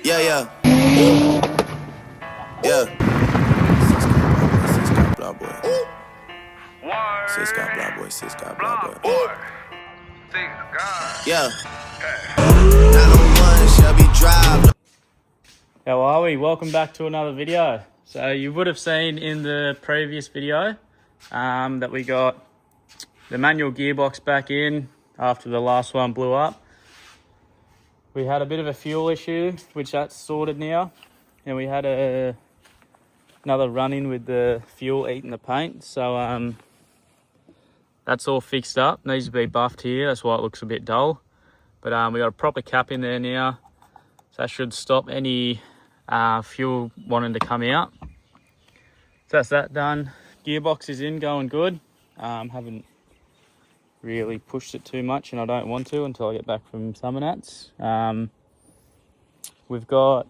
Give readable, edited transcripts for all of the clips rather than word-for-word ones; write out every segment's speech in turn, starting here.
Yeah, yeah. Yeah. Sis got blah boy. Sis got blah boy. Sis got blah boy. Yeah. 901 Shelby Drive. How are we? Welcome back to another video. So you would have seen in the previous video that we got the manual gearbox back in after the last one blew up. We had a bit of a fuel issue, which that's sorted now. And we had another run-in with the fuel eating the paint. So that's all fixed up. Needs to be buffed here. That's why it looks a bit dull. But we got a proper cap in there now. So that should stop any fuel wanting to come out. So that's that done. Gearbox is in, going good. Haven't really pushed it too much, and I don't want to until I get back from SUMMERNATS. We've got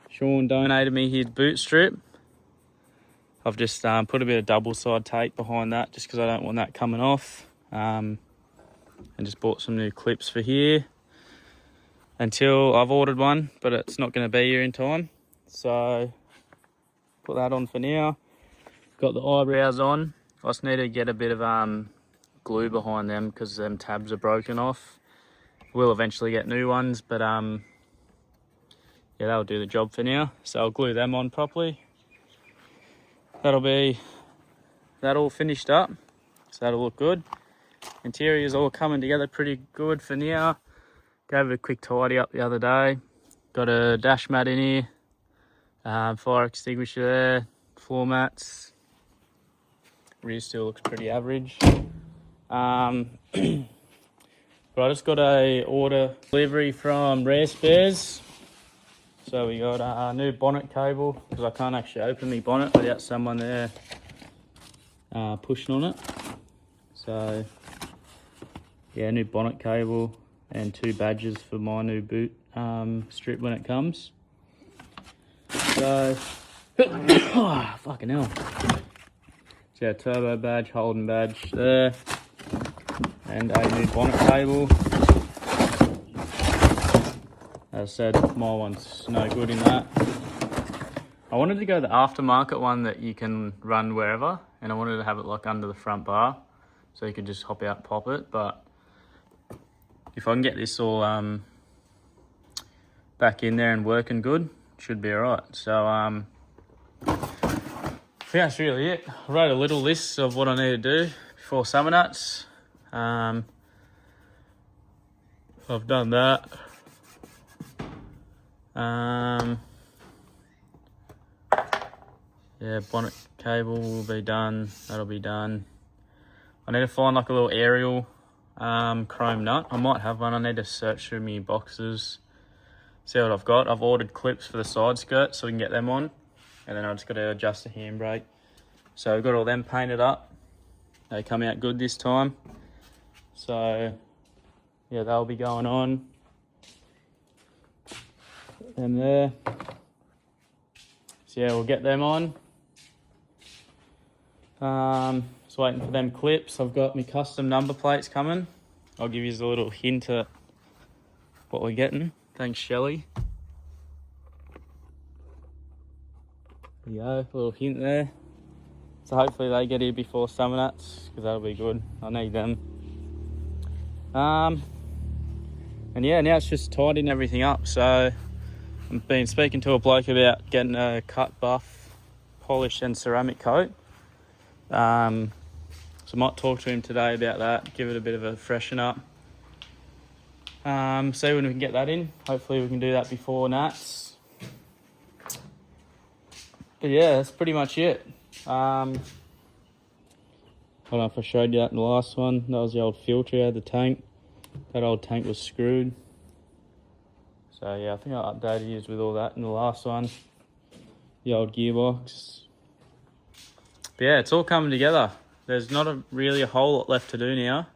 Sean donated me his boot strip. I've just put a bit of double side tape behind that just because I don't want that coming off. And just bought some new clips for here until I've ordered one, but it's not going to be here in time. So put that on for now. Got the eyebrows on. I just need to get a bit of glue behind them because them tabs are broken off. We'll eventually get new ones, but yeah, that'll do the job for now. So I'll glue them on properly. That'll be that all finished up, so that'll look good. Interior's all coming together pretty good for now. Gave it a quick tidy up the other day. Got a dash mat in here, fire extinguisher there, floor mats. Rear still looks pretty average. But I just got a order delivery from Rare Spares. So we got a new bonnet cable because I can't actually open my bonnet without someone there pushing on it. So yeah, new bonnet cable and 2 badges for my new boot strip when it comes. So oh, fucking hell. So yeah, turbo badge, Holden badge there, and a new bonnet cable. As I said, my one's no good in that. I wanted to go the aftermarket one that you can run wherever, and I wanted to have it like under the front bar, so you could just hop out and pop it. But if I can get this all back in there and working good, it should be alright. So I think that's really it. I wrote a little list of what I need to do before SUMMERNATS. I've done that. Yeah, bonnet cable will be done. That'll be done. I need to find like a little aerial chrome nut. I might have one. I need to search through my boxes, see what I've got. I've ordered clips for the side skirt so we can get them on. And then I just got to adjust the handbrake. So I've got all them painted up. They come out good this time. So yeah, they'll be going on. Them there. So yeah, we'll get them on. Just waiting for them clips. I've got my custom number plates coming. I'll give you a little hint at what we're getting. Thanks, Shelley. There you go, a little hint there. So hopefully they get here before SUMMERNATS, because that'll be good. I need them. And yeah, now it's just tidying everything up. So I've been speaking to a bloke about getting a cut, buff, polish and ceramic coat. So I might talk to him today about that, give it a bit of a freshen up. See when we can get that in. Hopefully we can do that before Nats. But yeah, that's pretty much it. I don't know if I showed you that in the last one. That was the old filter out of the tank. That old tank was screwed. So yeah, I think I updated you with all that in the last one. The old gearbox. But yeah, it's all coming together. There's not really a whole lot left to do now.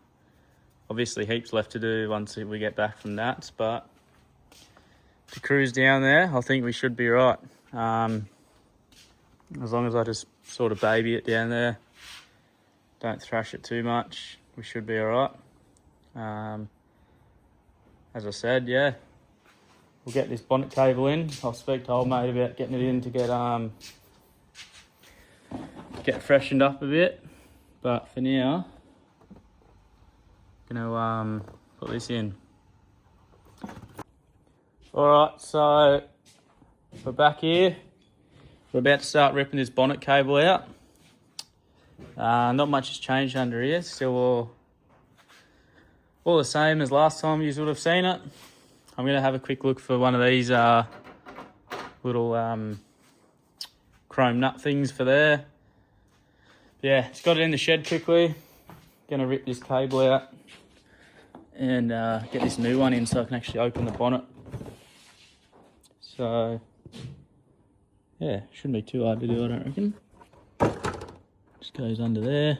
Obviously heaps left to do once we get back from that, but to cruise down there, I think we should be right. As long as I just sort of baby it down there, don't thrash it too much, we should be all right. As I said, yeah, we'll get this bonnet cable in. I'll speak to old mate about getting it in to get freshened up a bit. But for now, I'm gonna put this in. Alright, so we're back here. We're about to start ripping this bonnet cable out. Not much has changed under here. Still all the same as last time you would have seen it. I'm going to have a quick look for one of these little chrome nut things for there. Yeah, just got it in the shed quickly. Going to rip this cable out and get this new one in so I can actually open the bonnet. So, yeah, shouldn't be too hard to do, I don't reckon. Just goes under there.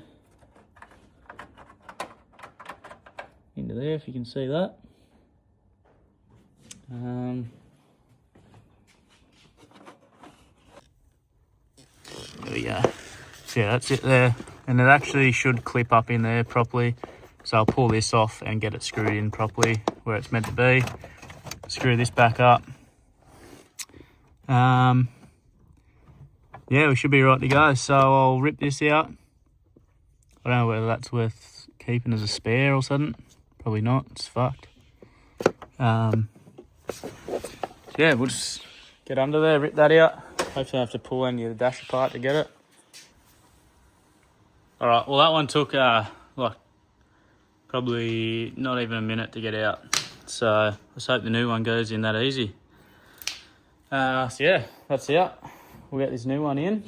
Into there, if you can see that. There we go. So yeah, that's it there. And it actually should clip up in there properly. So I'll pull this off and get it screwed in properly where it's meant to be. Screw this back up. Yeah, we should be right to go. So I'll rip this out. I don't know whether that's worth keeping as a spare or something. Probably not, it's fucked. Yeah, we'll just get under there, rip that out. Hopefully I don't have to pull any of the dash apart to get it. Alright, well that one took like probably not even a minute to get out. So let's hope the new one goes in that easy. So yeah, that's it. We'll get this new one in.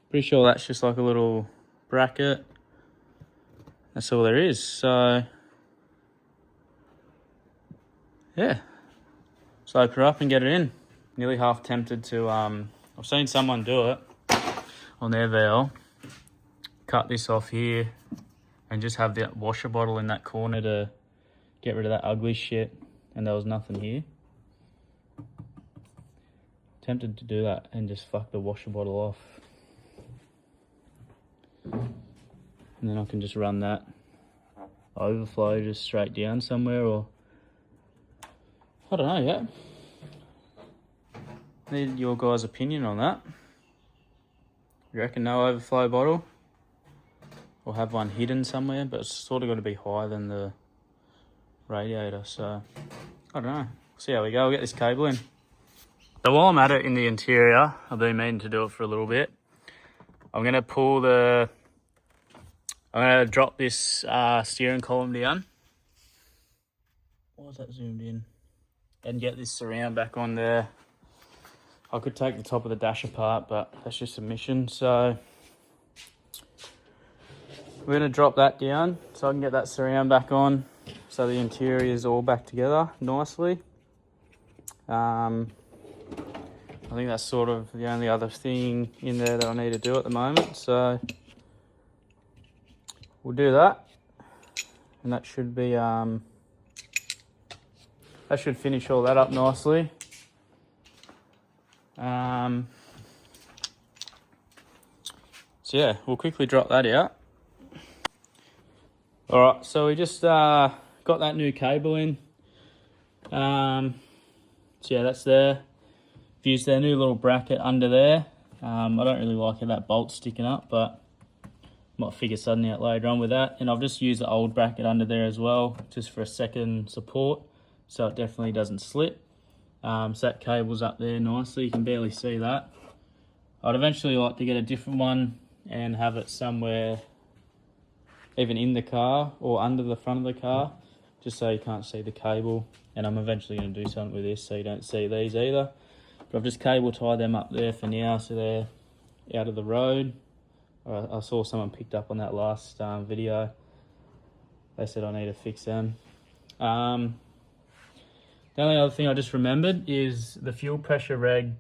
Pretty sure that's just like a little bracket. That's all there is. So yeah, let's open her up and get it in. Nearly half tempted to, I've seen someone do it on their valve. Cut this off here and just have that washer bottle in that corner to get rid of that ugly shit. And there was nothing here. Tempted to do that and just fuck the washer bottle off. And then I can just run that overflow just straight down somewhere, or I don't know yet. Need your guys' opinion on that. You reckon no overflow bottle? Or have one hidden somewhere, but it's sort of got to be higher than the radiator, so I don't know. See how we go. We'll get this cable in. So while I'm at it in the interior, I've been meaning to do it for a little bit. I'm going to drop this steering column down. Why is that zoomed in? And get this surround back on there. I could take the top of the dash apart, but that's just a mission. So we're going to drop that down so I can get that surround back on so the interior is all back together nicely. I think that's sort of the only other thing in there that I need to do at the moment. So we'll do that. And that should be, that should finish all that up nicely. So yeah, we'll quickly drop that out. Alright, so we just got that new cable in. So yeah, that's there. I've used their new little bracket under there. I don't really like how that bolt's sticking up, but might figure something out later on with that. And I've just used the old bracket under there as well, just for a second support, so it definitely doesn't slip. So that cable's up there nicely, you can barely see that. I'd eventually like to get a different one and have it somewhere even in the car or under the front of the car, just so you can't see the cable. And I'm eventually going to do something with this so you don't see these either. But I've just cable tied them up there for now so they're out of the road. I saw someone picked up on that last video. They said I need to fix them. The only other thing I just remembered is the fuel pressure reg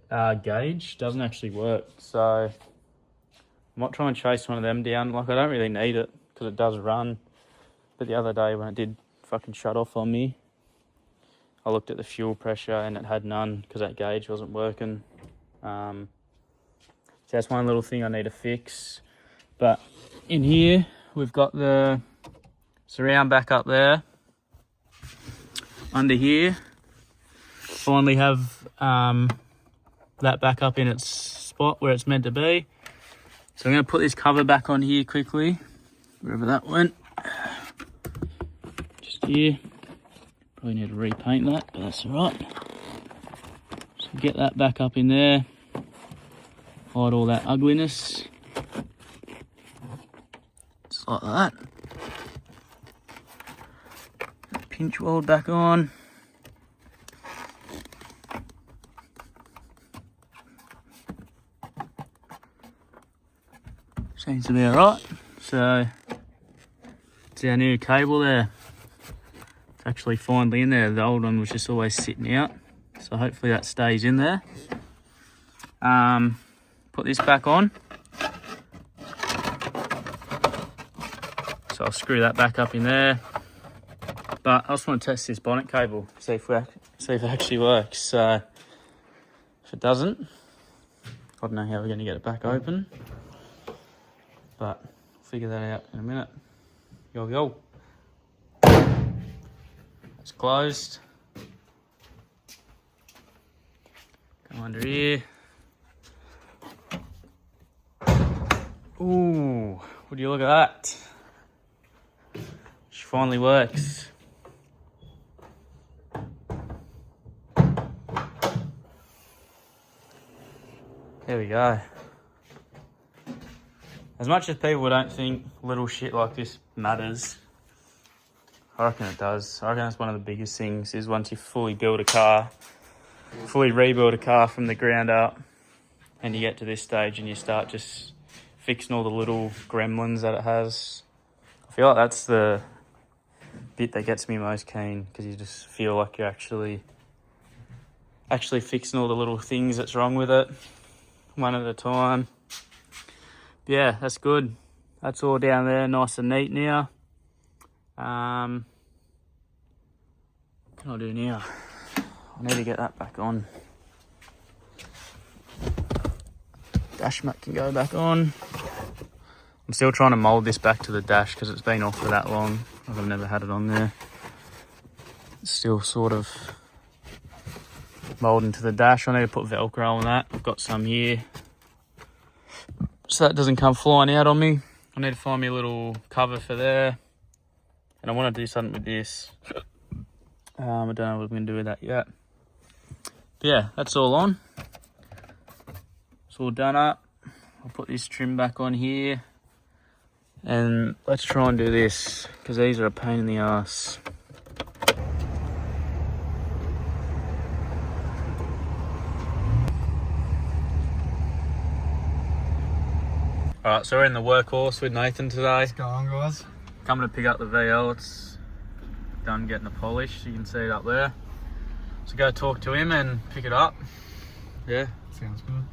gauge doesn't actually work. So I might try and chase one of them down. Like, I don't really need it because it does run. But the other day when it did fucking shut off on me, I looked at the fuel pressure and it had none because that gauge wasn't working. So that's one little thing I need to fix. But in here, we've got the surround back up there. Under here, finally have that back up in its spot where it's meant to be. So I'm going to put this cover back on here quickly, wherever that went. Just here. Probably need to repaint that, but that's alright. So get that back up in there. Hide all that ugliness. Just like that. Pinch weld back on. Seems to be alright. So it's our new cable there. It's actually finally in there. The old one was just always sitting out. So hopefully that stays in there. Put this back on. So I'll screw that back up in there. But I just want to test this bonnet cable, see if it actually works. So if it doesn't, I don't know how we're going to get it back open. But I'll figure that out in a minute. Yo. It's closed. Go under here. Ooh, would you look at that? She finally works. There we go. As much as people don't think little shit like this matters, I reckon it does. I reckon that's one of the biggest things, is once you fully rebuild a car from the ground up, and you get to this stage and you start just fixing all the little gremlins that it has. I feel like that's the bit that gets me most keen, because you just feel like you're actually fixing all the little things that's wrong with it, one at a time. Yeah, that's good. That's all down there, nice and neat now. What can I do now? I need to get that back on. Dash mat can go back on. I'm still trying to mould this back to the dash because it's been off for that long. I've never had it on there. It's still sort of moulding to the dash. I need to put Velcro on that. I've got some here, so that doesn't come flying out on me. I need to find me a little cover for there. And I want to do something with this. I don't know what I'm going to do with that yet. But yeah, that's all on. It's all done up. I'll put this trim back on here. And let's try and do this, because these are a pain in the ass. Alright, so we're in the workhorse with Nathan today. What's going on, guys? Coming to pick up the VL. It's done getting it polished. You can see it up there. So go talk to him and pick it up. Yeah. Sounds good.